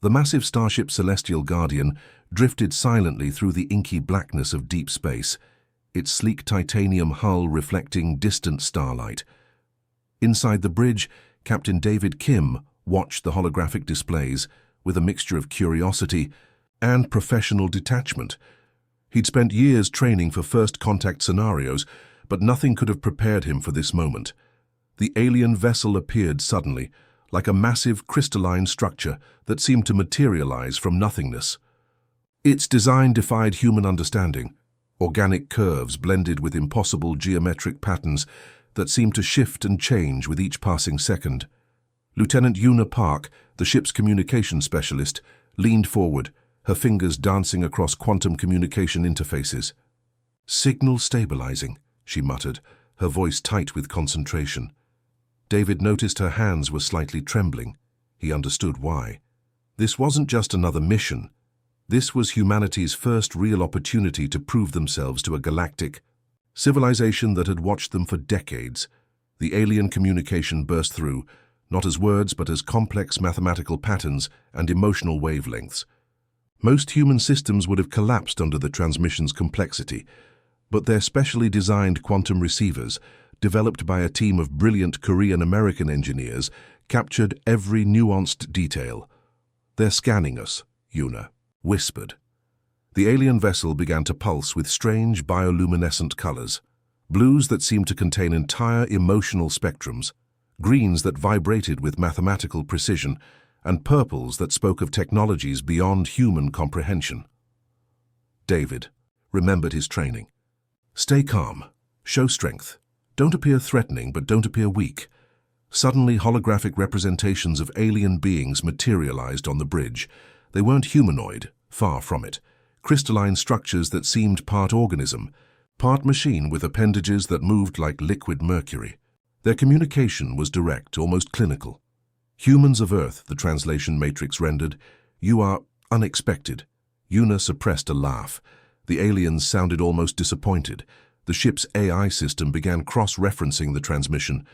The massive starship Celestial Guardian drifted silently through the inky blackness of deep space, its sleek titanium hull reflecting distant starlight. Inside the bridge, Captain David Kim watched the holographic displays with a mixture of curiosity and professional detachment. He'd spent years training for first contact scenarios, but nothing could have prepared him for this moment. The alien vessel appeared suddenly, like a massive crystalline structure that seemed to materialize from nothingness. Its design defied human understanding. Organic curves blended with impossible geometric patterns that seemed to shift and change with each passing second. Lieutenant Una Park, the ship's communication specialist, leaned forward, her fingers dancing across quantum communication interfaces. "Signal stabilizing," she muttered, her voice tight with concentration. David noticed her hands were slightly trembling. He understood why. This wasn't just another mission. This was humanity's first real opportunity to prove themselves to a galactic civilization that had watched them for decades. The alien communication burst through, not as words but as complex mathematical patterns and emotional wavelengths. Most human systems would have collapsed under the transmission's complexity, but their specially designed quantum receivers, developed by a team of brilliant Korean-American engineers, captured every nuanced detail. "They're scanning us," Una whispered. The alien vessel began to pulse with strange bioluminescent colors, blues that seemed to contain entire emotional spectrums, greens that vibrated with mathematical precision, and purples that spoke of technologies beyond human comprehension. David remembered his training. Stay calm, show strength. Don't appear threatening, but don't appear weak. Suddenly, holographic representations of alien beings materialized on the bridge. They weren't humanoid, far from it. Crystalline structures that seemed part organism, part machine with appendages that moved like liquid mercury. Their communication was direct, almost clinical. "Humans of Earth," the translation matrix rendered. "You are unexpected." Una suppressed a laugh. The aliens sounded almost disappointed. The ship's AI system began cross-referencing the transmission,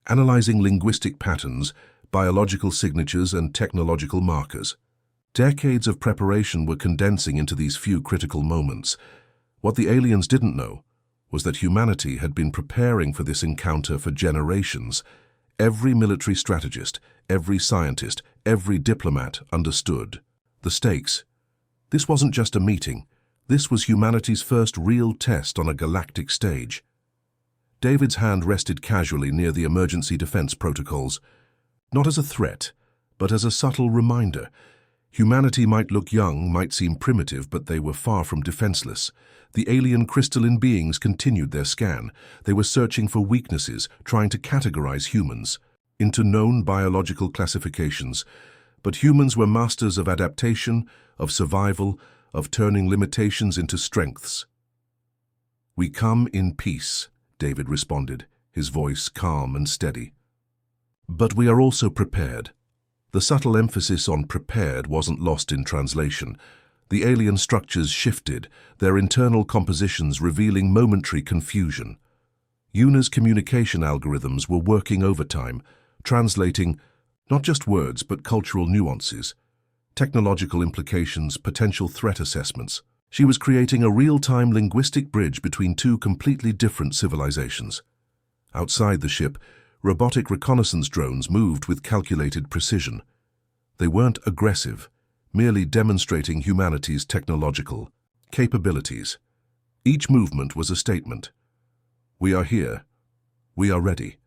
analyzing linguistic patterns, biological signatures, and technological markers. Decades of preparation were condensing into these few critical moments. What the aliens didn't know was that humanity had been preparing for this encounter for generations. Every military strategist, every scientist, every diplomat understood the stakes. This wasn't just a meeting. This was humanity's first real test on a galactic stage. David's hand rested casually near the emergency defense protocols, not as a threat, but as a subtle reminder. Humanity might look young, might seem primitive, but they were far from defenseless. The alien crystalline beings continued their scan. They were searching for weaknesses, trying to categorize humans into known biological classifications. But humans were masters of adaptation, of survival, of turning limitations into strengths. "We come in peace," David responded, his voice calm and steady. "But we are also prepared." The subtle emphasis on prepared wasn't lost in translation. The alien structures shifted, their internal compositions revealing momentary confusion. Una's communication algorithms were working overtime, translating not just words but cultural nuances, technological implications, potential threat assessments. She was creating a real-time linguistic bridge between two completely different civilizations. Outside the ship, robotic reconnaissance drones moved with calculated precision. They weren't aggressive, merely demonstrating humanity's technological capabilities. Each movement was a statement. "We are here. We are ready."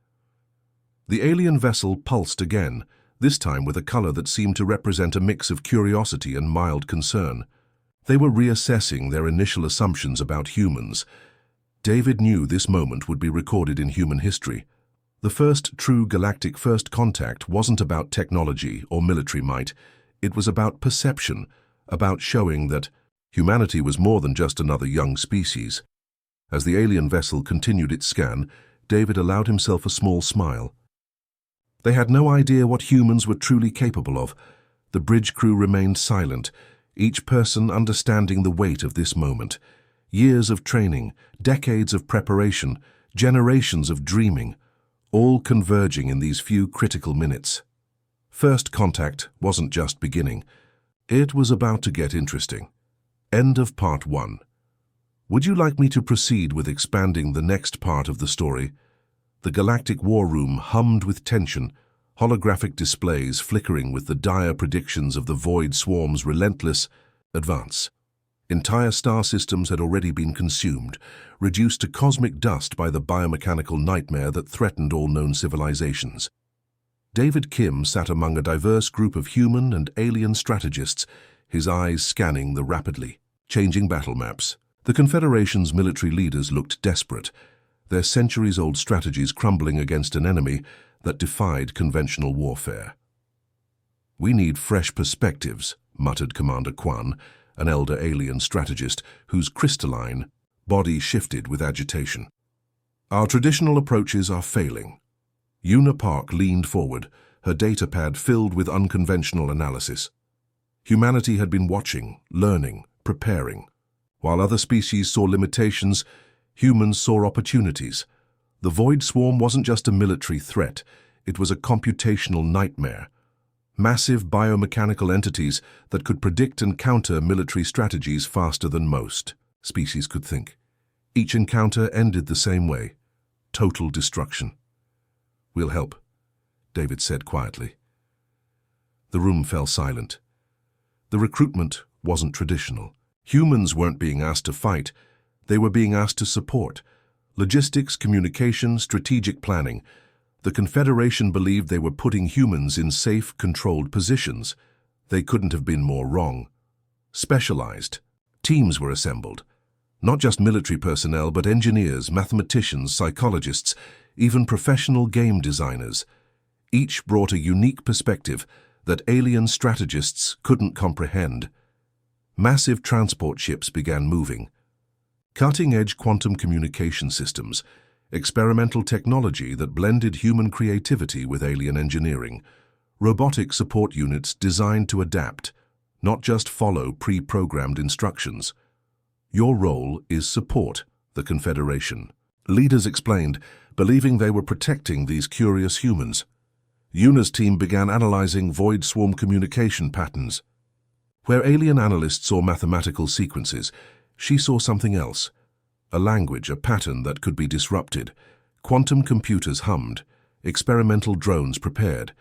The alien vessel pulsed again, this time with a color that seemed to represent a mix of curiosity and mild concern. They were reassessing their initial assumptions about humans. David knew this moment would be recorded in human history. The first true galactic first contact wasn't about technology or military might. It was about perception, about showing that humanity was more than just another young species. As the alien vessel continued its scan, David allowed himself a small smile. They had no idea what humans were truly capable of. The bridge crew remained silent, each person understanding the weight of this moment. Years of training, decades of preparation, generations of dreaming, all converging in these few critical minutes. First contact wasn't just beginning. It was about to get interesting. End of part 1. Would you like me to proceed with expanding the next part of the story? The Galactic War Room hummed with tension, holographic displays flickering with the dire predictions of the Void Swarm's relentless advance. Entire star systems had already been consumed, reduced to cosmic dust by the biomechanical nightmare that threatened all known civilizations. David Kim sat among a diverse group of human and alien strategists, his eyes scanning the rapidly changing battle maps. The Confederation's military leaders looked desperate, their centuries-old strategies crumbling against an enemy that defied conventional warfare. "We need fresh perspectives," muttered Commander Kwan, an elder alien strategist whose crystalline body shifted with agitation. "Our traditional approaches are failing." Una Park leaned forward, her datapad filled with unconventional analysis. Humanity had been watching, learning, preparing. While other species saw limitations, humans saw opportunities. The Void Swarm wasn't just a military threat, it was a computational nightmare. Massive biomechanical entities that could predict and counter military strategies faster than most species could think. Each encounter ended the same way: total destruction. "We'll help," David said quietly. The room fell silent. The recruitment wasn't traditional. Humans weren't being asked to fight, they were being asked to support. Logistics, communication, strategic planning. The Confederation believed they were putting humans in safe, controlled positions. They couldn't have been more wrong. Specialized teams were assembled. Not just military personnel, but engineers, mathematicians, psychologists, even professional game designers. Each brought a unique perspective that alien strategists couldn't comprehend. Massive transport ships began moving. Cutting-edge quantum communication systems, experimental technology that blended human creativity with alien engineering, robotic support units designed to adapt, not just follow pre-programmed instructions. "Your role is support," the Confederation leaders explained, believing they were protecting these curious humans. Una's team began analyzing Void Swarm communication patterns. Where alien analysts saw mathematical sequences, she saw something else. A language, a pattern that could be disrupted. Quantum computers hummed, experimental drones prepared,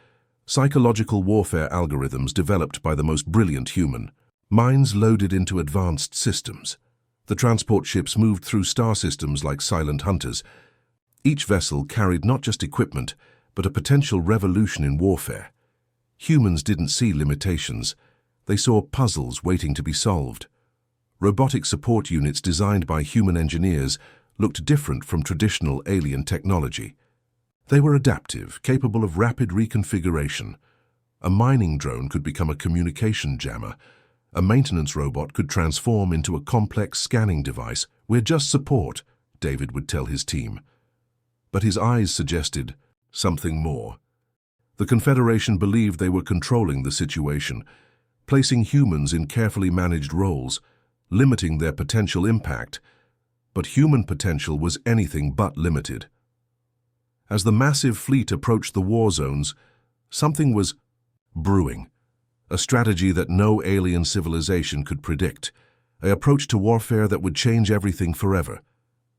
psychological warfare algorithms developed by the most brilliant human, minds loaded into advanced systems. The transport ships moved through star systems like silent hunters. Each vessel carried not just equipment, but a potential revolution in warfare. Humans didn't see limitations. They saw puzzles waiting to be solved. Robotic support units designed by human engineers looked different from traditional alien technology. They were adaptive, capable of rapid reconfiguration. A mining drone could become a communication jammer. A maintenance robot could transform into a complex scanning device. "We're just support," David would tell his team. But his eyes suggested something more. The Confederation believed they were controlling the situation, placing humans in carefully managed roles, limiting their potential impact. But human potential was anything but limited. As the massive fleet approached the war zones, something was brewing. A strategy that no alien civilization could predict. An approach to warfare that would change everything forever.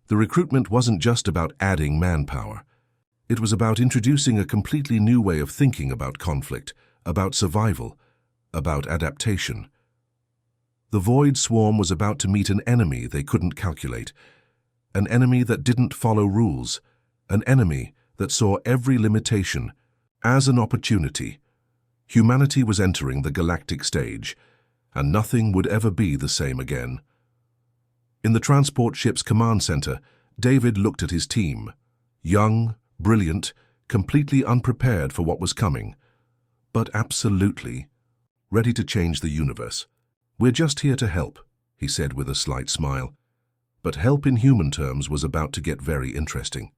The recruitment wasn't just about adding manpower. It was about introducing a completely new way of thinking about conflict, about survival, about adaptation. The Void Swarm was about to meet an enemy they couldn't calculate. An enemy that didn't follow rules. An enemy that saw every limitation as an opportunity. Humanity was entering the galactic stage, and nothing would ever be the same again. In the transport ship's command center, David looked at his team. Young, brilliant, completely unprepared for what was coming, but absolutely ready to change the universe. "We're just here to help," he said with a slight smile. But help in human terms was about to get very interesting.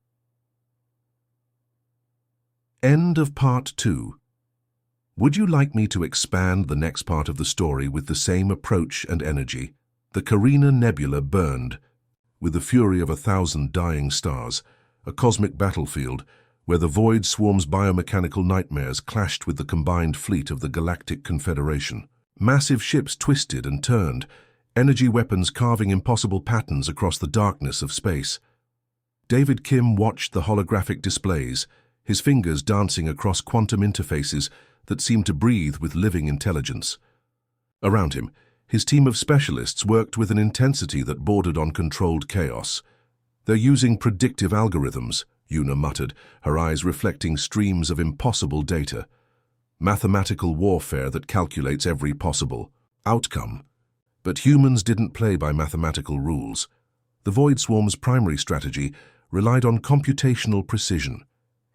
End of part 2. Would you like me to expand the next part of the story with the same approach and energy? The Carina Nebula burned with the fury of 1,000 dying stars, a cosmic battlefield where the Void Swarm's biomechanical nightmares clashed with the combined fleet of the Galactic Confederation. Massive ships twisted and turned, energy weapons carving impossible patterns across the darkness of space. David Kim watched the holographic displays, his fingers dancing across quantum interfaces that seemed to breathe with living intelligence. Around him, his team of specialists worked with an intensity that bordered on controlled chaos. "They're using predictive algorithms," Una muttered, her eyes reflecting streams of impossible data. "Mathematical warfare that calculates every possible outcome." But humans didn't play by mathematical rules. The Void Swarm's primary strategy relied on computational precision.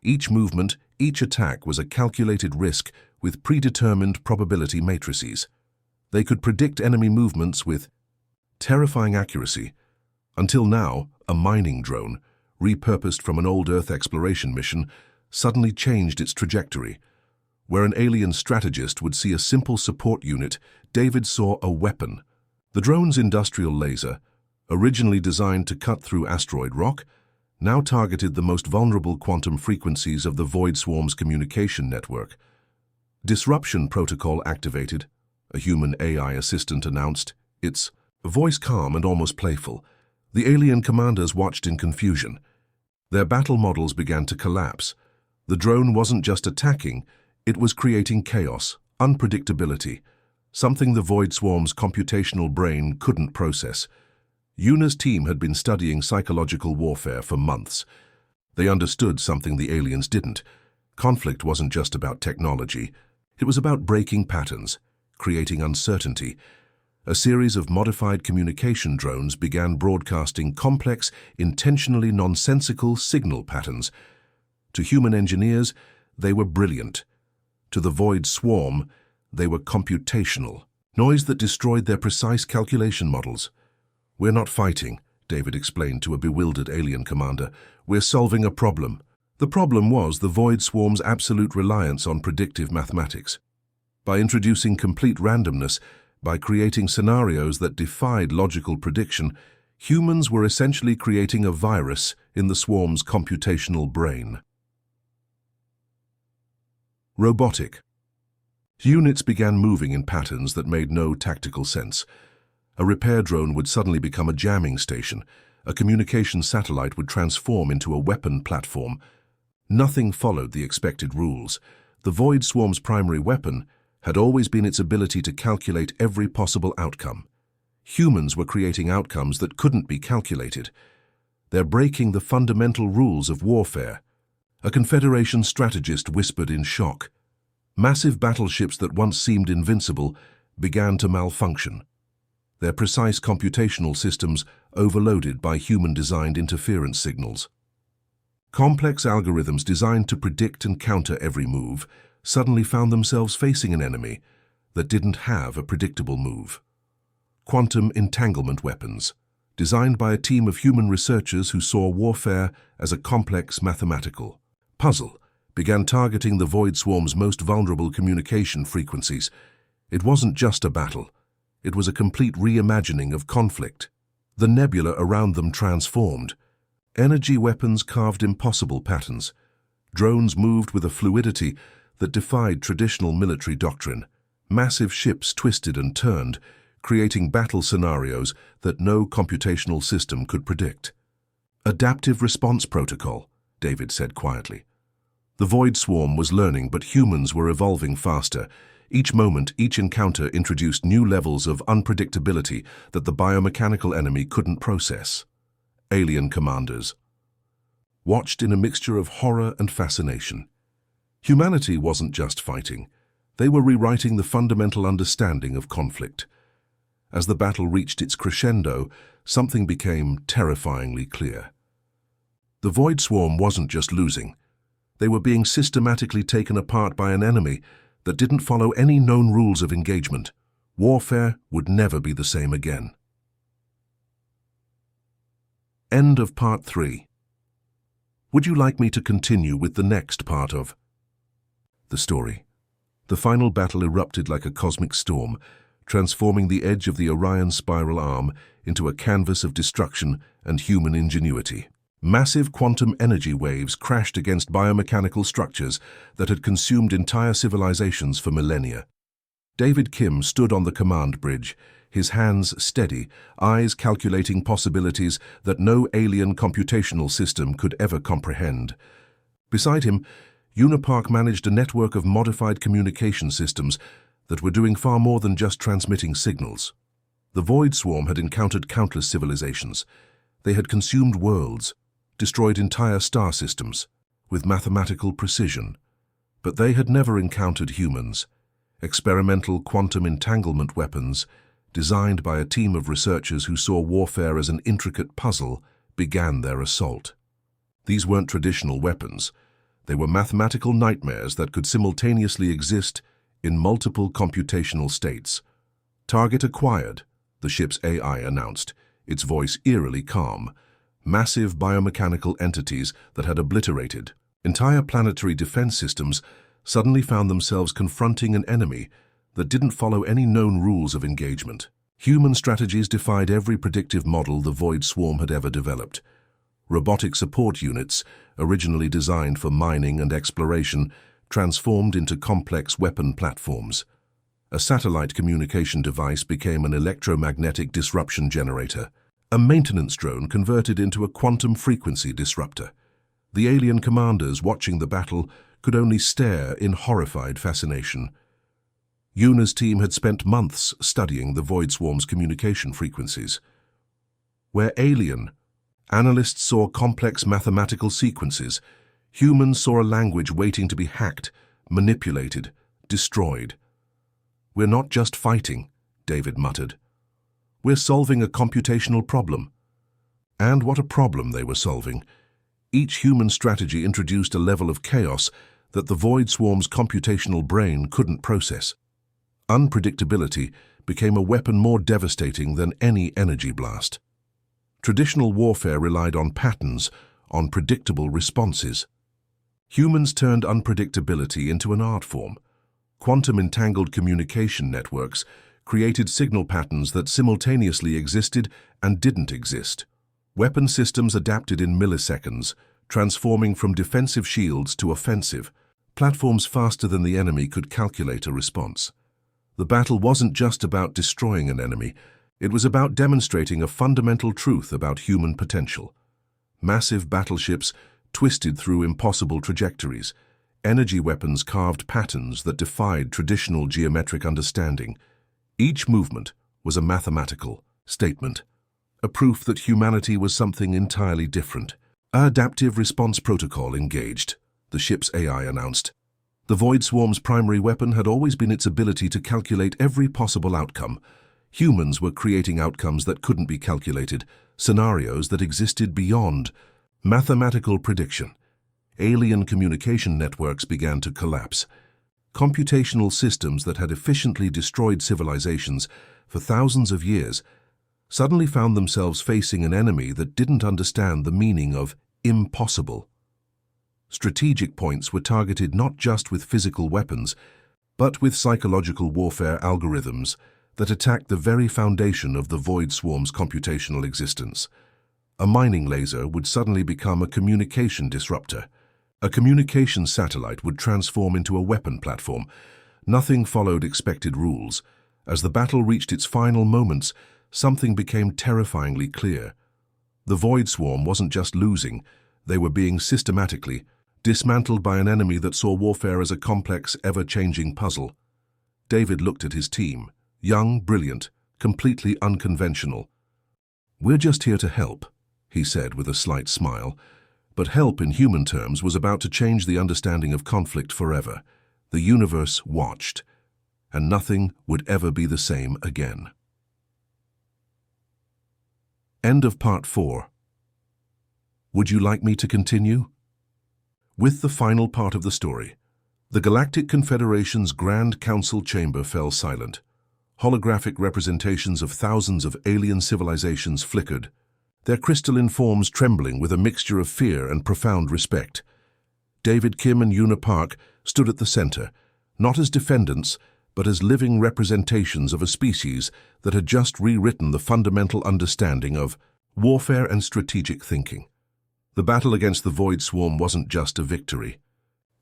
Each movement, each attack was a calculated risk with predetermined probability matrices. They could predict enemy movements with terrifying accuracy. Until now, a mining drone, repurposed from an old Earth exploration mission, suddenly changed its trajectory. Where an alien strategist would see a simple support unit, David saw a weapon. The drone's industrial laser, originally designed to cut through asteroid rock, now targeted the most vulnerable quantum frequencies of the Void Swarm's communication network. "Disruption protocol activated," a human AI assistant announced, its voice calm and almost playful. The alien commanders watched in confusion. Their battle models began to collapse. The drone wasn't just attacking, it was creating chaos, unpredictability, something the Void Swarm's computational brain couldn't process. Una's team had been studying psychological warfare for months. They understood something the aliens didn't. Conflict wasn't just about technology. It was about breaking patterns, creating uncertainty. A series of modified communication drones began broadcasting complex, intentionally nonsensical signal patterns. To human engineers, they were brilliant. To the Void Swarm, they were computational, noise that destroyed their precise calculation models. "We're not fighting," David explained to a bewildered alien commander. "We're solving a problem." The problem was the Void Swarm's absolute reliance on predictive mathematics. By introducing complete randomness, by creating scenarios that defied logical prediction, humans were essentially creating a virus in the Swarm's computational brain. Robotic. Units began moving in patterns that made no tactical sense. A repair drone would suddenly become a jamming station. A communication satellite would transform into a weapon platform. Nothing followed the expected rules. The Void Swarm's primary weapon had always been its ability to calculate every possible outcome. Humans were creating outcomes that couldn't be calculated. "They're breaking the fundamental rules of warfare," a Confederation strategist whispered in shock. Massive battleships that once seemed invincible began to malfunction. Their precise computational systems overloaded by human-designed interference signals. Complex algorithms designed to predict and counter every move suddenly found themselves facing an enemy that didn't have a predictable move. Quantum entanglement weapons, designed by a team of human researchers who saw warfare as a complex mathematical puzzle, began targeting the Void Swarm's most vulnerable communication frequencies. It wasn't just a battle. It was a complete reimagining of conflict. The nebula around them transformed. Energy weapons carved impossible patterns. Drones moved with a fluidity that defied traditional military doctrine. Massive ships twisted and turned, creating battle scenarios that no computational system could predict. "Adaptive response protocol," David said quietly. The Void Swarm was learning, but humans were evolving faster. Each moment, each encounter introduced new levels of unpredictability that the biomechanical enemy couldn't process. Alien commanders watched in a mixture of horror and fascination. Humanity wasn't just fighting. They were rewriting the fundamental understanding of conflict. As the battle reached its crescendo, something became terrifyingly clear. The Void Swarm wasn't just losing. They were being systematically taken apart by an enemy that didn't follow any known rules of engagement. Warfare would never be the same again. End of Part 3. Would you like me to continue with the next part of the story? The final battle erupted like a cosmic storm, transforming the edge of the Orion spiral arm into a canvas of destruction and human ingenuity. Massive quantum energy waves crashed against biomechanical structures that had consumed entire civilizations for millennia. David Kim stood on the command bridge, his hands steady, eyes calculating possibilities that no alien computational system could ever comprehend. Beside him, Unipark managed a network of modified communication systems that were doing far more than just transmitting signals. The Void Swarm had encountered countless civilizations. They had consumed worlds, destroyed entire star systems, with mathematical precision. But they had never encountered humans. Experimental quantum entanglement weapons, designed by a team of researchers who saw warfare as an intricate puzzle, began their assault. These weren't traditional weapons. They were mathematical nightmares that could simultaneously exist in multiple computational states. Target acquired, the ship's AI announced, its voice eerily calm. Massive biomechanical entities that had obliterated entire planetary defense systems suddenly found themselves confronting an enemy that didn't follow any known rules of engagement. Human strategies defied every predictive model the Void Swarm had ever developed. Robotic support units, originally designed for mining and exploration, transformed into complex weapon platforms. A satellite communication device became an electromagnetic disruption generator. A maintenance drone converted into a quantum frequency disruptor. The alien commanders watching the battle could only stare in horrified fascination. Yuna's team had spent months studying the Void Swarm's communication frequencies. Where alien, analysts saw complex mathematical sequences, humans saw a language waiting to be hacked, manipulated, destroyed. "We're not just fighting," David muttered. "We're solving a computational problem." And what a problem they were solving. Each human strategy introduced a level of chaos that the Void Swarm's computational brain couldn't process. Unpredictability became a weapon more devastating than any energy blast. Traditional warfare relied on patterns, on predictable responses. Humans turned unpredictability into an art form. Quantum-entangled communication networks created signal patterns that simultaneously existed and didn't exist. Weapon systems adapted in milliseconds, transforming from defensive shields to offensive, platforms faster than the enemy could calculate a response. The battle wasn't just about destroying an enemy, it was about demonstrating a fundamental truth about human potential. Massive battleships twisted through impossible trajectories. Energy weapons carved patterns that defied traditional geometric understanding. Each movement was a mathematical statement, a proof that humanity was something entirely different. An adaptive response protocol engaged, the ship's AI announced. The Void Swarm's primary weapon had always been its ability to calculate every possible outcome. Humans were creating outcomes that couldn't be calculated, scenarios that existed beyond mathematical prediction. Alien communication networks began to collapse. Computational systems that had efficiently destroyed civilizations for thousands of years suddenly found themselves facing an enemy that didn't understand the meaning of impossible. Strategic points were targeted not just with physical weapons, but with psychological warfare algorithms that attacked the very foundation of the Void Swarm's computational existence. A mining laser would suddenly become a communication disruptor. A communication satellite would transform into a weapon platform. Nothing followed expected rules. As the battle reached its final moments, something became terrifyingly clear. The Void Swarm wasn't just losing, they were being systematically dismantled by an enemy that saw warfare as a complex, ever-changing puzzle. David looked at his team, young, brilliant, completely unconventional. "We're just here to help," he said with a slight smile. But help in human terms was about to change the understanding of conflict forever. The universe watched, and nothing would ever be the same again. End of Part 4. Would you like me to continue? With the final part of the story, the Galactic Confederation's Grand Council chamber fell silent. Holographic representations of thousands of alien civilizations flickered, their crystalline forms trembling with a mixture of fear and profound respect. David Kim and Unipark stood at the center, not as defendants, but as living representations of a species that had just rewritten the fundamental understanding of warfare and strategic thinking. The battle against the Void Swarm wasn't just a victory.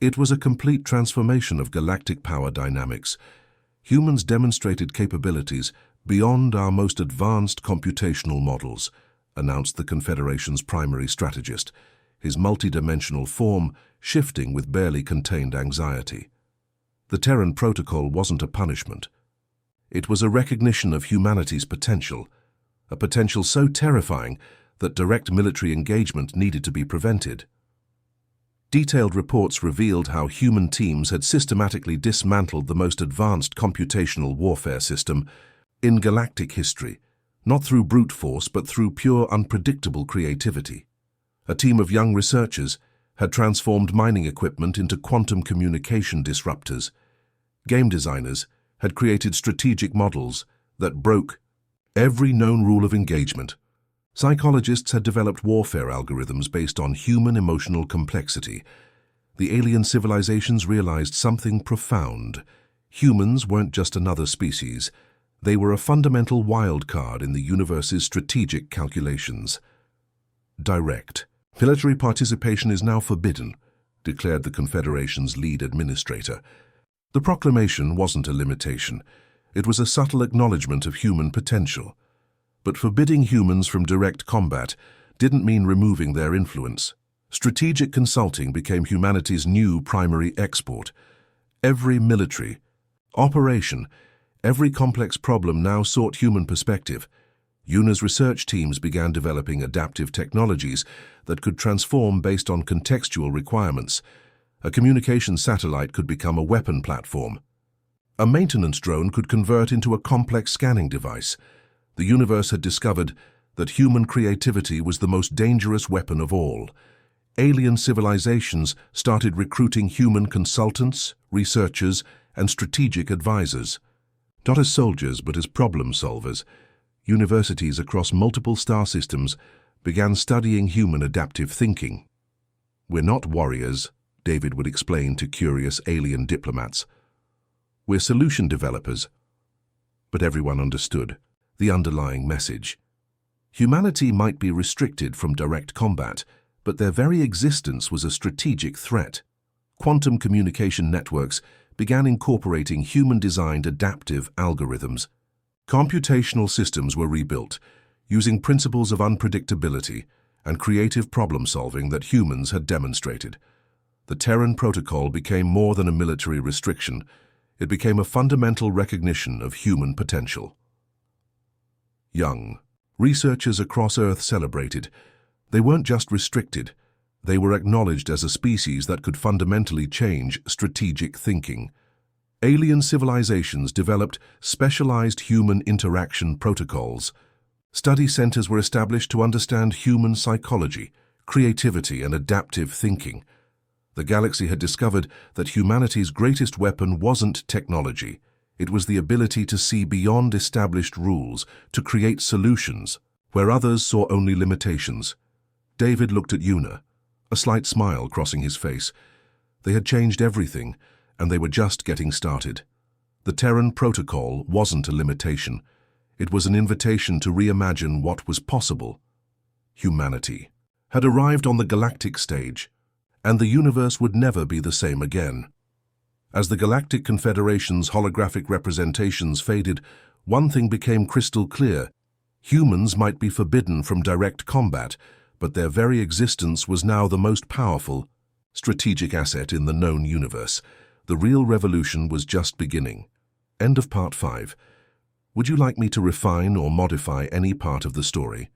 It was a complete transformation of galactic power dynamics. Humans demonstrated capabilities beyond our most advanced computational models, announced the Confederation's primary strategist, his multidimensional form shifting with barely contained anxiety. The Terran Protocol wasn't a punishment. It was a recognition of humanity's potential, a potential so terrifying that direct military engagement needed to be prevented. Detailed reports revealed how human teams had systematically dismantled the most advanced computational warfare system in galactic history, not through brute force but through pure unpredictable creativity. A team of young researchers had transformed mining equipment into quantum communication disruptors. Game designers had created strategic models that broke every known rule of engagement. Psychologists had developed warfare algorithms based on human emotional complexity. The alien civilizations realized something profound. Humans weren't just another species. They were a fundamental wild card in the universe's strategic calculations. Direct military participation is now forbidden, declared the Confederation's lead administrator. The proclamation wasn't a limitation. It was a subtle acknowledgement of human potential. But forbidding humans from direct combat didn't mean removing their influence. Strategic consulting became humanity's new primary export. Every military operation, every complex problem now sought human perspective. UNA's research teams began developing adaptive technologies that could transform based on contextual requirements. A communication satellite could become a weapon platform. A maintenance drone could convert into a complex scanning device. The universe had discovered that human creativity was the most dangerous weapon of all. Alien civilizations started recruiting human consultants, researchers, and strategic advisors. Not as soldiers, but as problem solvers. Universities across multiple star systems began studying human adaptive thinking. "We're not warriors," David would explain to curious alien diplomats. "We're solution developers." But everyone understood the underlying message. Humanity might be restricted from direct combat, but their very existence was a strategic threat. Quantum communication networks began incorporating human-designed adaptive algorithms. Computational systems were rebuilt, using principles of unpredictability and creative problem-solving that humans had demonstrated. The Terran Protocol became more than a military restriction. It became a fundamental recognition of human potential. Young researchers across Earth celebrated. They weren't just restricted. They were acknowledged as a species that could fundamentally change strategic thinking. Alien civilizations developed specialized human interaction protocols. Study centers were established to understand human psychology, creativity, and adaptive thinking. The galaxy had discovered that humanity's greatest weapon wasn't technology. It was the ability to see beyond established rules, to create solutions where others saw only limitations. David looked at Una, a slight smile crossing his face. They had changed everything, and they were just getting started. The Terran Protocol wasn't a limitation. It was an invitation to reimagine what was possible. Humanity had arrived on the galactic stage, and the universe would never be the same again. As the Galactic Confederation's holographic representations faded, one thing became crystal clear. Humans might be forbidden from direct combat, but their very existence was now the most powerful strategic asset in the known universe. The real revolution was just beginning. End of Part 5. Would you like me to refine or modify any part of the story?